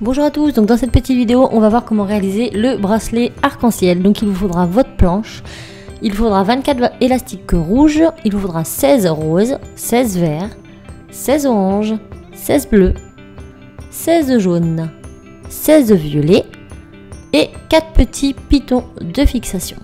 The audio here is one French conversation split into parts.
Bonjour à tous, donc dans cette petite vidéo on va voir comment réaliser le bracelet arc-en-ciel. Donc il vous faudra votre planche, il vous faudra 24 élastiques rouges, il vous faudra 16 roses, 16 verts, 16 oranges, 16 bleus, 16 jaunes, 16 violets et 4 petits pitons de fixation.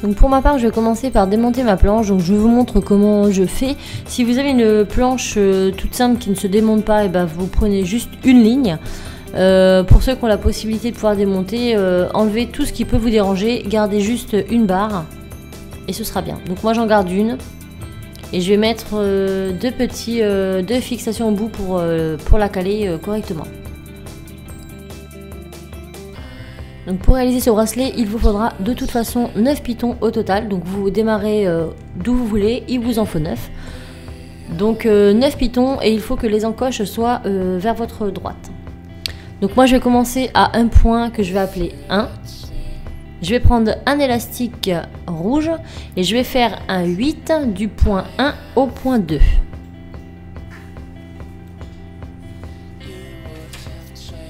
Donc pour ma part, je vais commencer par démonter ma planche. Donc je vous montre comment je fais. Si vous avez une planche toute simple qui ne se démonte pas, et ben vous prenez juste une ligne. Pour ceux qui ont la possibilité de pouvoir démonter, enlevez tout ce qui peut vous déranger, gardez juste une barre et ce sera bien. Donc moi j'en garde une et je vais mettre deux fixations au bout pour la caler correctement. Donc pour réaliser ce bracelet, il vous faudra de toute façon 9 pitons au total. Donc vous démarrez d'où vous voulez, il vous en faut 9. Donc 9 pitons et il faut que les encoches soient vers votre droite. Donc moi je vais commencer à un point que je vais appeler 1. Je vais prendre un élastique rouge et je vais faire un 8 du point 1 au point 2.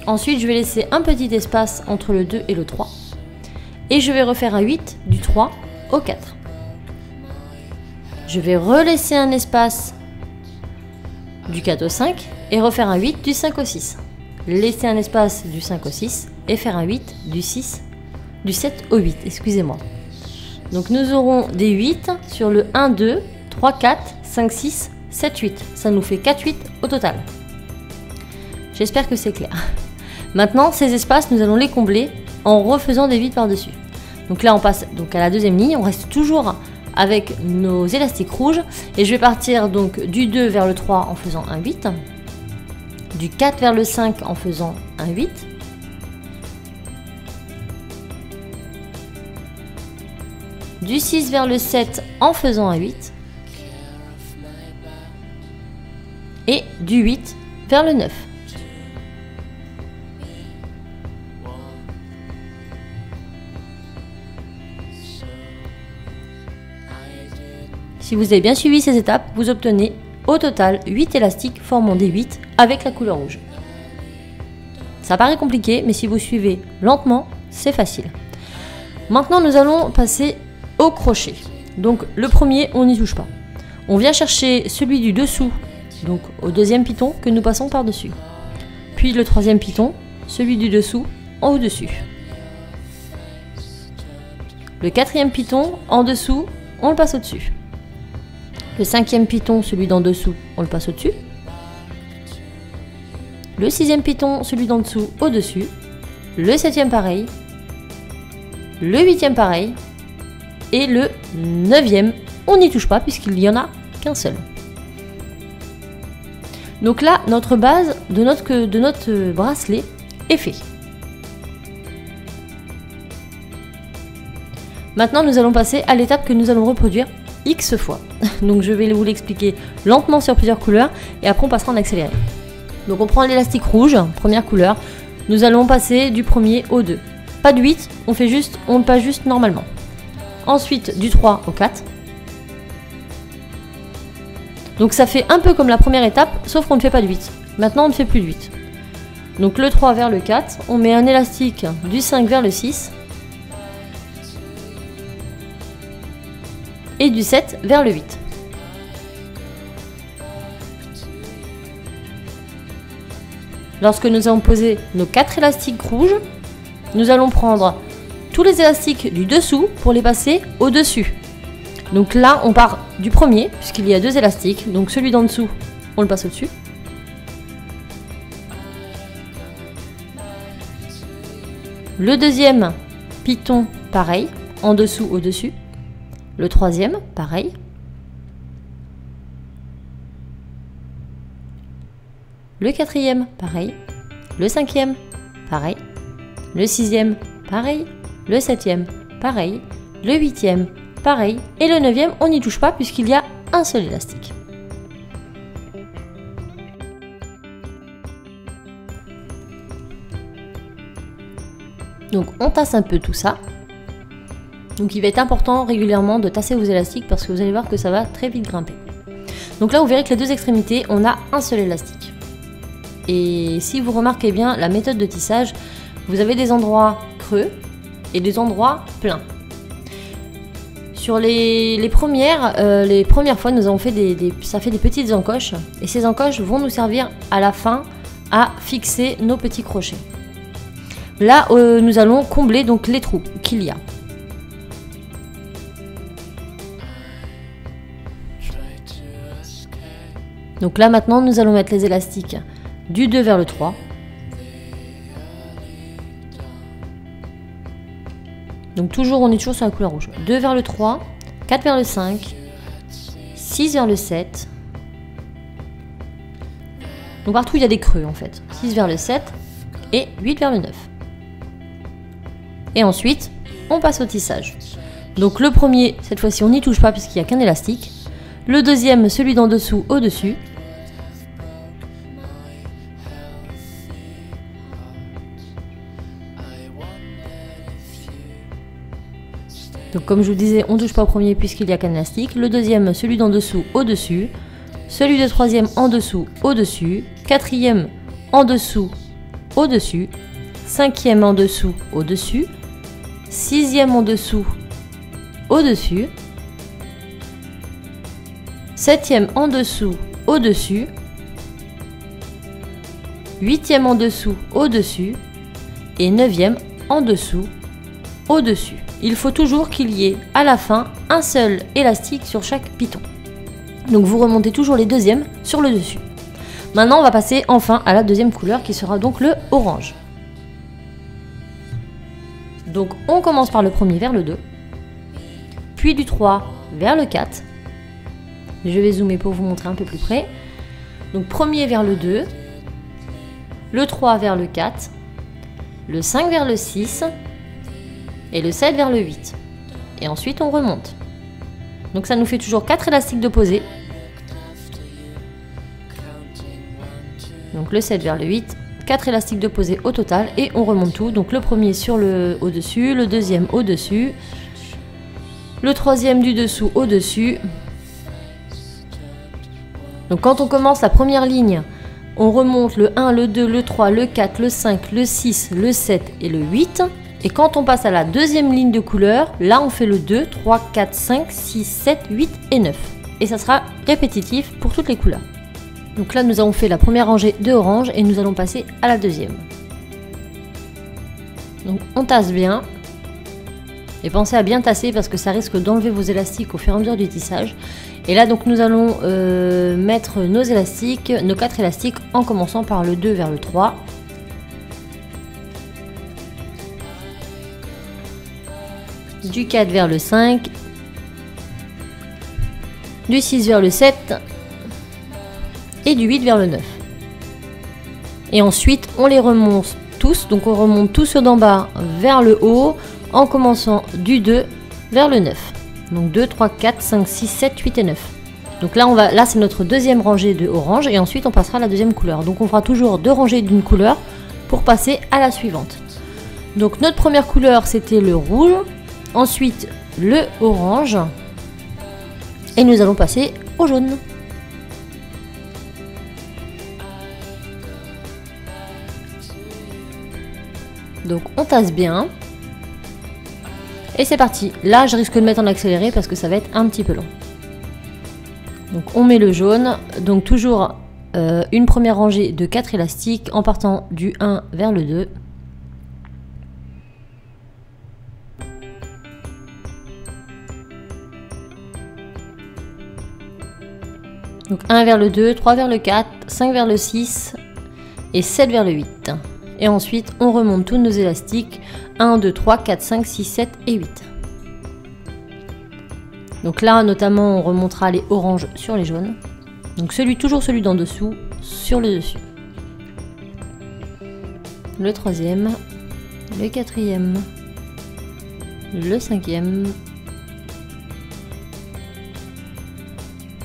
Ensuite, je vais laisser un petit espace entre le 2 et le 3. Et je vais refaire un 8 du 3 au 4. Je vais relaisser un espace du 4 au 5 et refaire un 8 du 5 au 6. Laisser un espace du 5 au 6 et faire un 8 du 7 au 8, excusez-moi. Donc nous aurons des 8 sur le 1, 2, 3, 4, 5, 6, 7, 8. Ça nous fait 4, 8 au total. J'espère que c'est clair. Maintenant, ces espaces, nous allons les combler en refaisant des 8 par-dessus. Donc là, on passe donc à la deuxième ligne. On reste toujours avec nos élastiques rouges. Et je vais partir donc du 2 vers le 3 en faisant un 8. Du 4 vers le 5 en faisant un 8. Du 6 vers le 7 en faisant un 8. Et du 8 vers le 9. Si vous avez bien suivi ces étapes, vous obtenez au total 8 élastiques formant des 8 avec la couleur rouge. Ça paraît compliqué, mais si vous suivez lentement, c'est facile. Maintenant, nous allons passer au crochet. Donc le premier, on n'y touche pas. On vient chercher celui du dessous, donc au deuxième piton que nous passons par-dessus. Puis le troisième piton, celui du dessous, en au-dessus. Le quatrième piton, en dessous, on le passe au-dessus. Le cinquième piton, celui d'en dessous, on le passe au-dessus. Le sixième piton, celui d'en dessous, au-dessus. Le septième pareil. Le huitième pareil. Et le neuvième, on n'y touche pas puisqu'il n'y en a qu'un seul. Donc là, notre base de notre bracelet est fait. Maintenant, nous allons passer à l'étape que nous allons reproduire X fois. Donc je vais vous l'expliquer lentement sur plusieurs couleurs et après on passera en accéléré. Donc on prend l'élastique rouge, première couleur. Nous allons passer du premier au 2. Pas de 8, on passe juste normalement. Ensuite du 3 au 4. Donc ça fait un peu comme la première étape, sauf qu'on ne fait pas de 8. Maintenant on ne fait plus de 8. Donc le 3 vers le 4, on met un élastique du 5 vers le 6. Et du 7 vers le 8. Lorsque nous avons posé nos 4 élastiques rouges, nous allons prendre tous les élastiques du dessous pour les passer au-dessus. Donc là, on part du premier, puisqu'il y a 2 élastiques. Donc celui d'en dessous, on le passe au-dessus. Le deuxième piton, pareil, en dessous, au-dessus. Le troisième, pareil. Le quatrième, pareil. Le cinquième, pareil. Le sixième, pareil. Le septième, pareil. Le huitième, pareil. Et le neuvième, on n'y touche pas puisqu'il y a un seul élastique. Donc on tasse un peu tout ça. Donc il va être important régulièrement de tasser vos élastiques parce que vous allez voir que ça va très vite grimper. Donc là, vous verrez que les deux extrémités, on a un seul élastique. Et si vous remarquez bien la méthode de tissage, vous avez des endroits creux et des endroits pleins. Sur les premières fois, nous avons fait ça fait des petites encoches. Et ces encoches vont nous servir à la fin à fixer nos petits crochets. Là, nous allons combler donc les trous qu'il y a. Donc là maintenant, nous allons mettre les élastiques du 2 vers le 3. Donc toujours, on est toujours sur la couleur rouge. 2 vers le 3, 4 vers le 5, 6 vers le 7. Donc partout il y a des creux en fait. 6 vers le 7 et 8 vers le 9. Et ensuite, on passe au tissage. Donc le premier, cette fois-ci on n'y touche pas puisqu'il n'y a qu'un élastique. Le deuxième, celui d'en dessous, au-dessus. Donc comme je vous disais, on ne touche pas au premier puisqu'il n'y a qu'un élastique. Le deuxième, celui d'en dessous, au-dessus. Celui de troisième, en dessous, au-dessus. Quatrième, en dessous, au-dessus. Cinquième, en dessous, au-dessus. Sixième, en dessous, au-dessus. Septième, en dessous, au-dessus. Huitième, en dessous, au-dessus. Et neuvième, en dessous, au-dessus. Il faut toujours qu'il y ait à la fin un seul élastique sur chaque piton. Donc vous remontez toujours les deuxièmes sur le dessus. Maintenant on va passer enfin à la deuxième couleur qui sera donc le orange. Donc on commence par le premier vers le 2, puis du 3 vers le 4. Je vais zoomer pour vous montrer un peu plus près. Donc premier vers le 2, le 3 vers le 4, le 5 vers le 6, et le 7 vers le 8. Et ensuite on remonte. Donc ça nous fait toujours 4 élastiques de posée. Donc le 7 vers le 8, 4 élastiques de posée au total et on remonte tout. Donc le premier sur le au-dessus, le deuxième au-dessus, le troisième du dessous au-dessus. Donc quand on commence la première ligne, on remonte le 1, le 2, le 3, le 4, le 5, le 6, le 7 et le 8. Et quand on passe à la deuxième ligne de couleur, là on fait le 2, 3, 4, 5, 6, 7, 8 et 9. Et ça sera répétitif pour toutes les couleurs. Donc là nous avons fait la première rangée de orange et nous allons passer à la deuxième. Donc on tasse bien. Et pensez à bien tasser parce que ça risque d'enlever vos élastiques au fur et à mesure du tissage. Et là donc nous allons mettre nos élastiques, nos 4 élastiques en commençant par le 2 vers le 3. Du 4 vers le 5, du 6 vers le 7 et du 8 vers le 9. Et ensuite on les remonte tous, donc on remonte tous ceux d'en bas vers le haut en commençant du 2 vers le 9. Donc 2, 3, 4, 5, 6, 7, 8 et 9. Donc là c'est notre deuxième rangée de orange et ensuite on passera à la deuxième couleur. Donc on fera toujours 2 rangées d'une couleur pour passer à la suivante. Donc notre première couleur c'était le rouge. Ensuite, le orange. Et nous allons passer au jaune. Donc, on tasse bien. Et c'est parti. Là, je risque de mettre en accéléré parce que ça va être un petit peu long. Donc, on met le jaune. Donc, toujours une première rangée de 4 élastiques en partant du 1 vers le 2. Donc 1 vers le 2, 3 vers le 4, 5 vers le 6 et 7 vers le 8. Et ensuite, on remonte tous nos élastiques. 1, 2, 3, 4, 5, 6, 7 et 8. Donc là, notamment, on remontera les oranges sur les jaunes. Donc toujours celui d'en dessous sur le dessus. Le troisième, le quatrième, le cinquième,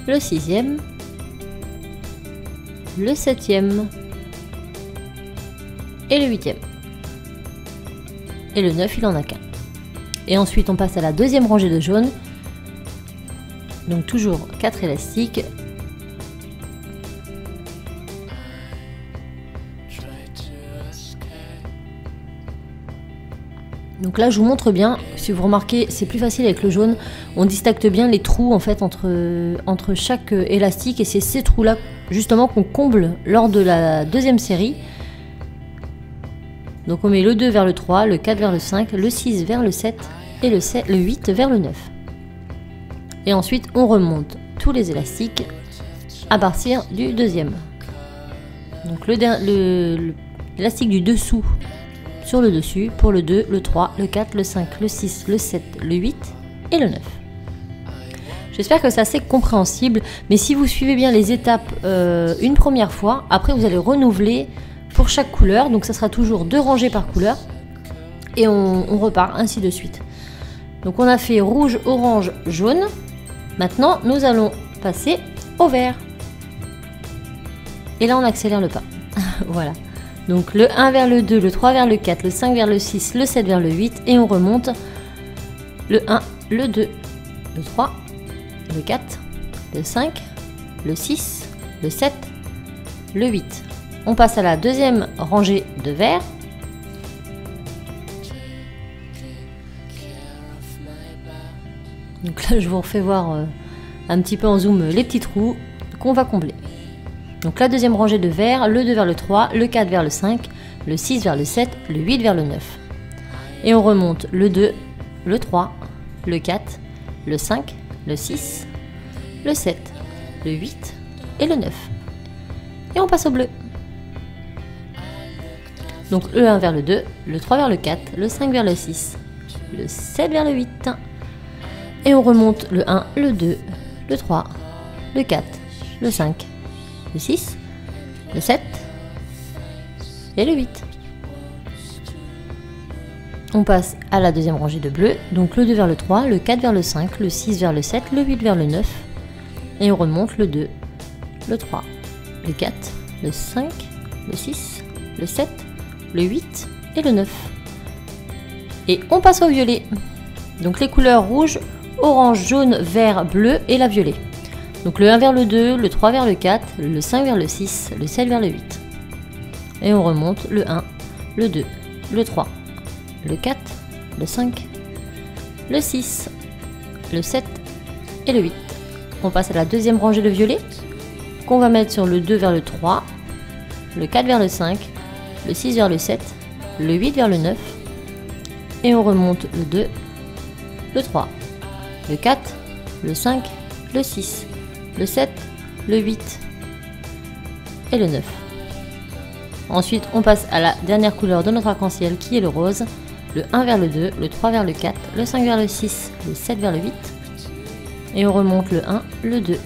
le sixième, le septième et le huitième. Et le 9, il en a qu'un. Et ensuite, on passe à la deuxième rangée de jaune. Donc toujours 4 élastiques. Donc là je vous montre bien, si vous remarquez c'est plus facile avec le jaune, on distacte bien les trous en fait entre chaque élastique et c'est ces trous là justement qu'on comble lors de la deuxième série. Donc on met le 2 vers le 3, le 4 vers le 5, le 6 vers le 7 et le 8 vers le 9. Et ensuite on remonte tous les élastiques à partir du deuxième. Donc l'élastique du dessous sur le dessus pour le 2, le 3, le 4, le 5, le 6, le 7, le 8 et le 9. J'espère que c'est assez compréhensible, mais si vous suivez bien les étapes une première fois, après vous allez renouveler pour chaque couleur, donc ça sera toujours 2 rangées par couleur et on repart ainsi de suite. Donc on a fait rouge, orange, jaune. Maintenant nous allons passer au vert. Et là on accélère le pas. Voilà. Donc le 1 vers le 2, le 3 vers le 4, le 5 vers le 6, le 7 vers le 8 et on remonte le 1, le 2, le 3, le 4, le 5, le 6, le 7, le 8. On passe à la deuxième rangée de vert. Donc là je vous refais voir un petit peu en zoom les petits trous qu'on va combler. Donc la deuxième rangée de vert, le 2 vers le 3, le 4 vers le 5, le 6 vers le 7, le 8 vers le 9. Et on remonte le 2, le 3, le 4, le 5, le 6, le 7, le 8 et le 9. Et on passe au bleu. Donc le 1 vers le 2, le 3 vers le 4, le 5 vers le 6, le 7 vers le 8. Et on remonte le 1, le 2, le 3, le 4, le 5, le 6, le 7 et le 8. On passe à la deuxième rangée de bleu, donc le 2 vers le 3, le 4 vers le 5, le 6 vers le 7, le 8 vers le 9. Et on remonte le 2, le 3, le 4, le 5, le 6, le 7, le 8 et le 9. Et on passe au violet. Donc les couleurs rouge, orange, jaune, vert, bleu et la violet. Donc le 1 vers le 2, le 3 vers le 4, le 5 vers le 6, le 7 vers le 8. Et on remonte le 1, le 2, le 3, le 4, le 5, le 6, le 7 et le 8. On passe à la deuxième rangée de violet qu'on va mettre sur le 2 vers le 3, le 4 vers le 5, le 6 vers le 7, le 8 vers le 9. Et on remonte le 2, le 3, le 4, le 5, le 6, le 7, le 8 et le 9. Ensuite, on passe à la dernière couleur de notre arc-en-ciel qui est le rose. Le 1 vers le 2, le 3 vers le 4, le 5 vers le 6, le 7 vers le 8. Et on remonte le 1, le 2,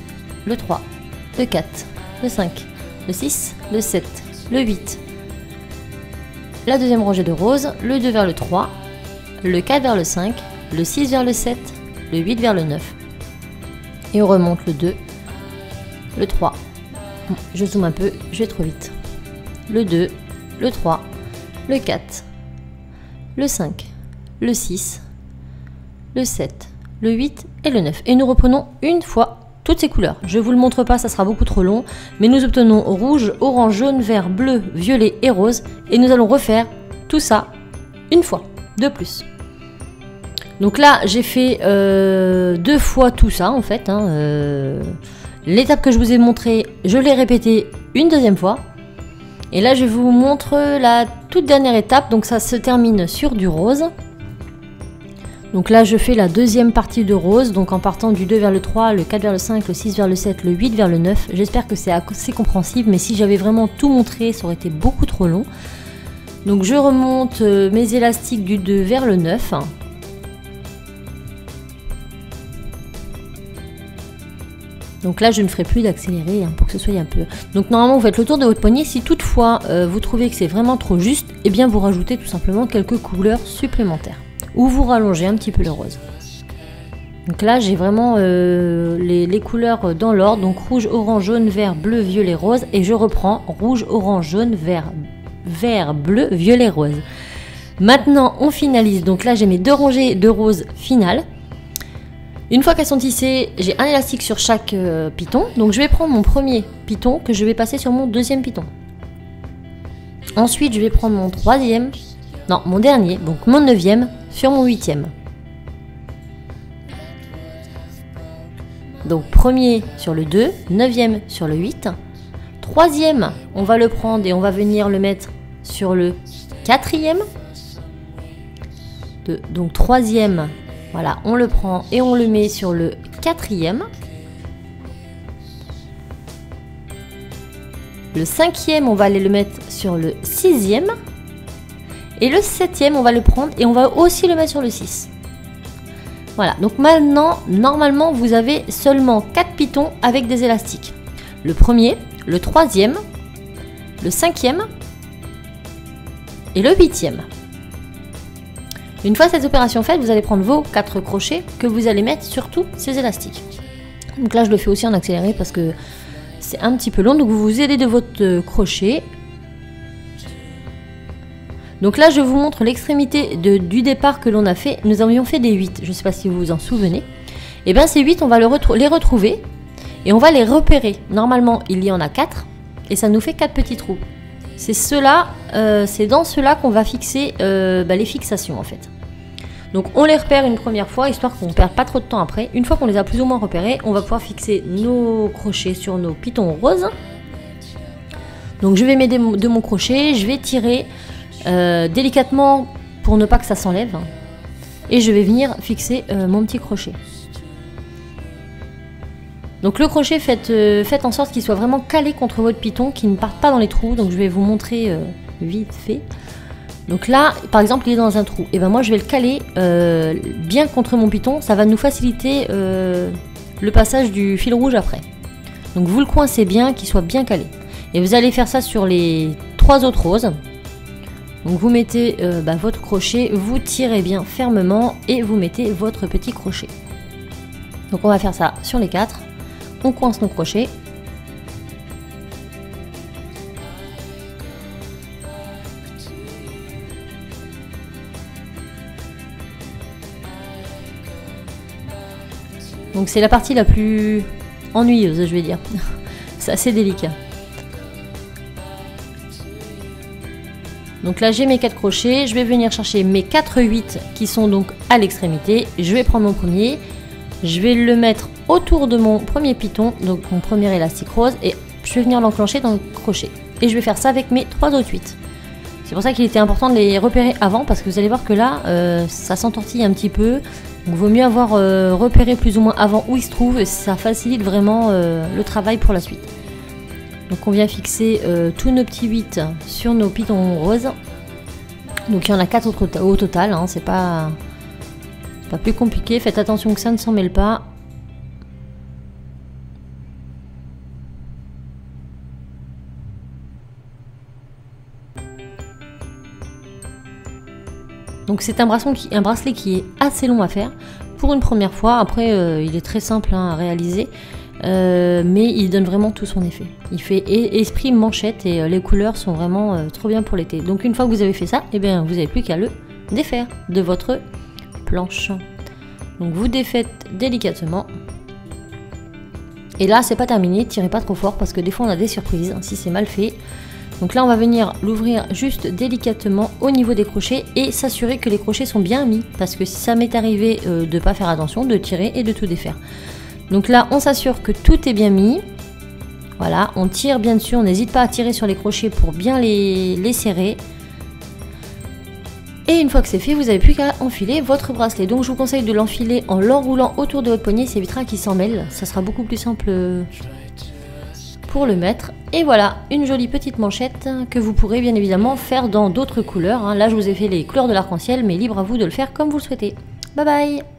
le 3, le 4, le 5, le 6, le 7, le 8. La deuxième rangée de rose, le 2 vers le 3, le 4 vers le 5, le 6 vers le 7, le 8 vers le 9. Et on remonte le 2, le 3. Je zoome un peu, je vais trop vite. Le 2, le 3, le 4, le 5, le 6, le 7, le 8 et le 9. Et nous reprenons une fois toutes ces couleurs. Je ne vous le montre pas, ça sera beaucoup trop long, mais nous obtenons rouge, orange, jaune, vert, bleu, violet et rose. Et nous allons refaire tout ça une fois, de plus. Donc là, j'ai fait 2 fois tout ça en fait. L'étape que je vous ai montrée, je l'ai répétée une deuxième fois. Et là, je vous montre la toute dernière étape. Donc ça se termine sur du rose. Donc là, je fais la deuxième partie de rose. Donc en partant du 2 vers le 3, le 4 vers le 5, le 6 vers le 7, le 8 vers le 9. J'espère que c'est assez compréhensible. Mais si j'avais vraiment tout montré, ça aurait été beaucoup trop long. Donc je remonte mes élastiques du 2 vers le 9. Donc là, je ne ferai plus d'accélérer pour que ce soit un peu... Donc normalement, vous faites le tour de votre poignet. Si toutefois, vous trouvez que c'est vraiment trop juste, eh bien vous rajoutez tout simplement quelques couleurs supplémentaires. Ou vous rallongez un petit peu le rose. Donc là, j'ai vraiment les couleurs dans l'ordre. Donc rouge, orange, jaune, vert, bleu, violet, rose. Et je reprends rouge, orange, jaune, vert, bleu, violet, rose. Maintenant, on finalise. Donc là, j'ai mes 2 rangées de rose finales. Une fois qu'elles sont tissées, j'ai un élastique sur chaque piton. Donc je vais prendre mon premier piton que je vais passer sur mon deuxième piton. Ensuite, je vais prendre mon troisième, non, mon dernier, donc mon 9e sur mon 8e. Donc premier sur le 2, 9e sur le 8. 3e, on va le prendre et on va venir le mettre sur le 4e. Donc 3e, voilà, on le prend et on le met sur le 4e. Le 5e, on va aller le mettre sur le 6e. Et le 7e, on va le prendre et on va aussi le mettre sur le 6. Voilà, donc maintenant, normalement, vous avez seulement 4 pitons avec des élastiques. Le premier, le 3e, le 5e et le 8e. Une fois cette opération faite, vous allez prendre vos 4 crochets que vous allez mettre sur tous ces élastiques. Donc là, je le fais aussi en accéléré parce que c'est un petit peu long. Donc vous vous aidez de votre crochet. Donc là, je vous montre l'extrémité du départ que l'on a fait. Nous avions fait des 8. Je ne sais pas si vous vous en souvenez. Et bien ces 8, on va les retrouver et on va les repérer. Normalement, il y en a 4 et ça nous fait 4 petits trous. C'est dans cela qu'on va fixer les fixations en fait. Donc on les repère une première fois, histoire qu'on ne perde pas trop de temps après. Une fois qu'on les a plus ou moins repérés, on va pouvoir fixer nos crochets sur nos pitons roses. Donc je vais m'aider de mon crochet, je vais tirer délicatement pour ne pas que ça s'enlève. Et je vais venir fixer mon petit crochet. Donc le crochet, faites en sorte qu'il soit vraiment calé contre votre piton, qu'il ne parte pas dans les trous. Donc je vais vous montrer vite fait. Donc là, par exemple, il est dans un trou. Et ben moi, je vais le caler bien contre mon piton. Ça va nous faciliter le passage du fil rouge après. Donc vous le coincez bien, qu'il soit bien calé. Et vous allez faire ça sur les 3 autres roses. Donc vous mettez votre crochet, vous tirez bien fermement et vous mettez votre petit crochet. Donc on va faire ça sur les 4. On coince nos crochets. Donc c'est la partie la plus ennuyeuse, je vais dire. C'est assez délicat. Donc là j'ai mes 4 crochets, je vais venir chercher mes 4 8 qui sont donc à l'extrémité. Je vais prendre mon premier, je vais le mettre autour de mon premier piton, donc mon premier élastique rose, et je vais venir l'enclencher dans le crochet. Et je vais faire ça avec mes 3 autres 8. C'est pour ça qu'il était important de les repérer avant, parce que vous allez voir que là ça s'entortille un petit peu. Donc il vaut mieux avoir repéré plus ou moins avant où il se trouve, et ça facilite vraiment le travail pour la suite. Donc on vient fixer tous nos petits 8 sur nos pitons roses. Donc il y en a 4 au total, hein, c'est pas plus compliqué, faites attention que ça ne s'en mêle pas. Donc c'est un bracelet qui est assez long à faire pour une première fois. Après il est très simple à réaliser, mais il donne vraiment tout son effet. Il fait esprit manchette et les couleurs sont vraiment trop bien pour l'été. Donc une fois que vous avez fait ça, et bien vous n'avez plus qu'à le défaire de votre planche. Donc vous défaites délicatement. Et là c'est pas terminé, tirez pas trop fort parce que des fois on a des surprises hein, si c'est mal fait. Donc là on va venir l'ouvrir juste délicatement au niveau des crochets et s'assurer que les crochets sont bien mis, parce que ça m'est arrivé de ne pas faire attention, de tirer et de tout défaire. Donc là on s'assure que tout est bien mis. Voilà, on tire bien dessus, on n'hésite pas à tirer sur les crochets pour bien les serrer. Et une fois que c'est fait, vous n'avez plus qu'à enfiler votre bracelet. Donc je vous conseille de l'enfiler en l'enroulant autour de votre poignet, ça évitera qu'il s'en mêle, ça sera beaucoup plus simple pour le mettre. Et voilà, une jolie petite manchette que vous pourrez bien évidemment faire dans d'autres couleurs. Là je vous ai fait les couleurs de l'arc-en-ciel, mais libre à vous de le faire comme vous le souhaitez. Bye bye!